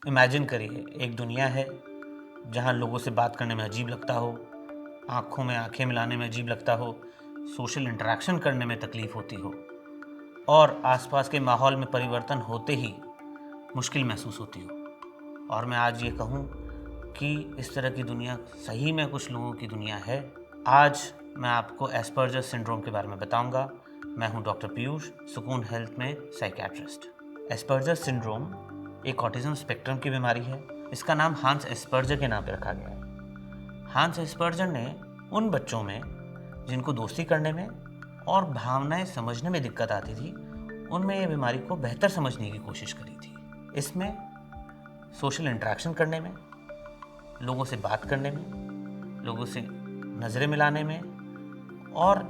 Imagine करिए एक दुनिया है जहाँ लोगों से बात करने में अजीब लगता हो, आँखों में आँखें मिलाने में अजीब लगता हो, सोशल इंटरेक्शन करने में तकलीफ होती हो और आसपास के माहौल में परिवर्तन होते ही मुश्किल महसूस होती हो। और मैं आज ये कहूँ कि इस तरह की दुनिया सही में कुछ लोगों की दुनिया है। आज मैं आपको एस्पर्जर सिंड्रोम के बारे में बताऊंगा। मैं हूं डॉक्टर पीयूष, सुकून हेल्थ में साइकियाट्रिस्ट। एस्पर्जर सिंड्रोम एक ऑटिज्म स्पेक्ट्रम की बीमारी है। इसका नाम हांस एस्पर्जर के नाम पर रखा गया है। हांस एस्पर्जर ने उन बच्चों में जिनको दोस्ती करने में और भावनाएं समझने में दिक्कत आती थी, उनमें यह बीमारी को बेहतर समझने की कोशिश करी थी। इसमें सोशल इंटरेक्शन करने में, लोगों से बात करने में, लोगों से नज़रें मिलाने में और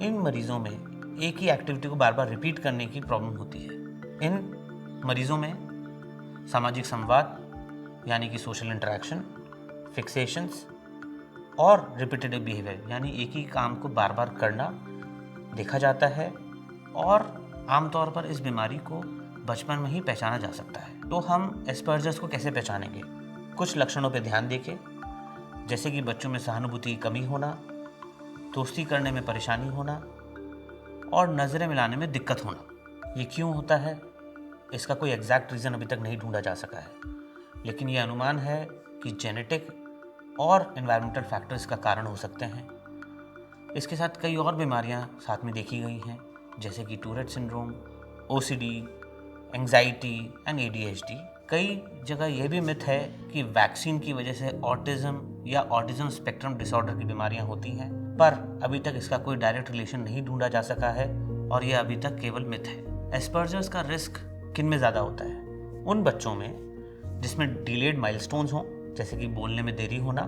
इन मरीज़ों में एक ही एक्टिविटी को बार बार रिपीट करने की प्रॉब्लम होती है। इन मरीज़ों में सामाजिक संवाद यानी कि सोशल इंटरेक्शन, फिक्सेशंस और रिपीटेटिव बिहेवियर यानी एक ही काम को बार बार करना देखा जाता है और आमतौर पर इस बीमारी को बचपन में ही पहचाना जा सकता है। तो हम एस्पर्जर्स को कैसे पहचानेंगे? कुछ लक्षणों पर ध्यान देके, जैसे कि बच्चों में सहानुभूति की कमी होना, दोस्ती करने में परेशानी होना और नज़रें मिलाने में दिक्कत होना। ये क्यों होता है, इसका कोई एग्जैक्ट रीज़न अभी तक नहीं ढूंढा जा सका है, लेकिन ये अनुमान है कि जेनेटिक और एनवायरमेंटल फैक्टर्स का कारण हो सकते हैं। इसके साथ कई और बीमारियां साथ में देखी गई हैं, जैसे कि Tourette syndrome, OCD, anxiety and ADHD. कई जगह यह भी मिथ है कि वैक्सीन की वजह से ऑटिज्म या ऑटिज्म स्पेक्ट्रम डिसऑर्डर की बीमारियां होती हैं, पर अभी तक इसका कोई डायरेक्ट रिलेशन नहीं ढूंढा जा सका है और यह अभी तक केवल मिथ है। एस्पर्जर्स का रिस्क किन में ज़्यादा होता है? उन बच्चों में जिसमें डिलेड माइलस्टोन्स हों, जैसे कि बोलने में देरी होना,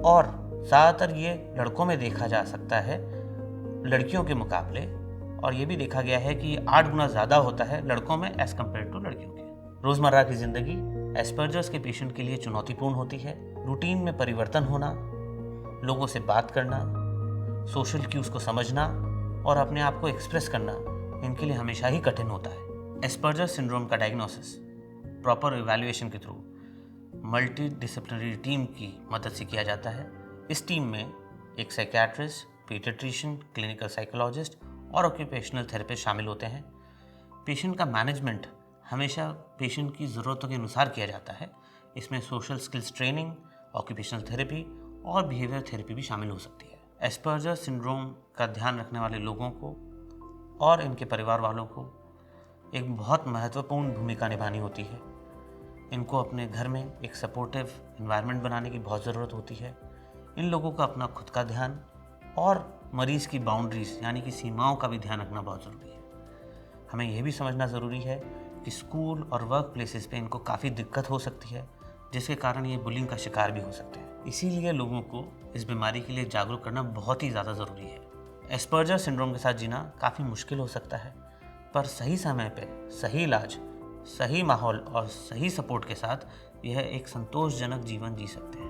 और ज़्यादातर ये लड़कों में देखा जा सकता है लड़कियों के मुकाबले, और ये भी देखा गया है कि 8 गुना ज़्यादा होता है लड़कों में एज़ कम्पेयर टू लड़कियों के। रोज़मर्रा की ज़िंदगी एस्पर्जर्स के पेशेंट के लिए चुनौतीपूर्ण होती है। रूटीन में परिवर्तन होना, लोगों से बात करना, सोशल क्यूज़ को समझना और अपने आप को एक्सप्रेस करना इनके लिए हमेशा ही कठिन होता है। एस्पर्जर सिंड्रोम का डायग्नोसिस प्रॉपर इवैल्यूएशन के थ्रू मल्टी डिसिप्लिनरी टीम की मदद से किया जाता है। इस टीम में एक साइकियाट्रिस्ट, पीडियाट्रिशियन, क्लिनिकल साइकोलॉजिस्ट और ऑक्यूपेशनल थेरेपिस्ट शामिल होते हैं। पेशेंट का मैनेजमेंट हमेशा पेशेंट की ज़रूरतों के अनुसार किया जाता है। इसमें social skills training, occupational therapy और बिहेवियर थेरेपी भी शामिल हो सकती है। एस्पर्जर सिंड्रोम का ध्यान रखने वाले लोगों को और इनके परिवार वालों को एक बहुत महत्वपूर्ण भूमिका निभानी होती है। इनको अपने घर में एक सपोर्टिव एनवायरनमेंट बनाने की बहुत ज़रूरत होती है। इन लोगों का अपना खुद का ध्यान और मरीज़ की बाउंड्रीज यानी कि सीमाओं का भी ध्यान रखना बहुत ज़रूरी है। हमें यह भी समझना ज़रूरी है कि स्कूल और वर्क प्लेसेस पे इनको काफ़ी दिक्कत हो सकती है, जिसके कारण ये बुलिंग का शिकार भी हो सकते हैं। इसीलिए लोगों को इस बीमारी के लिए जागरूक करना बहुत ही ज़्यादा ज़रूरी है। एस्पर्जर सिंड्रोम के साथ जीना काफ़ी मुश्किल हो सकता है, पर सही समय पे सही इलाज, सही माहौल और सही सपोर्ट के साथ यह एक संतोषजनक जीवन जी सकते हैं।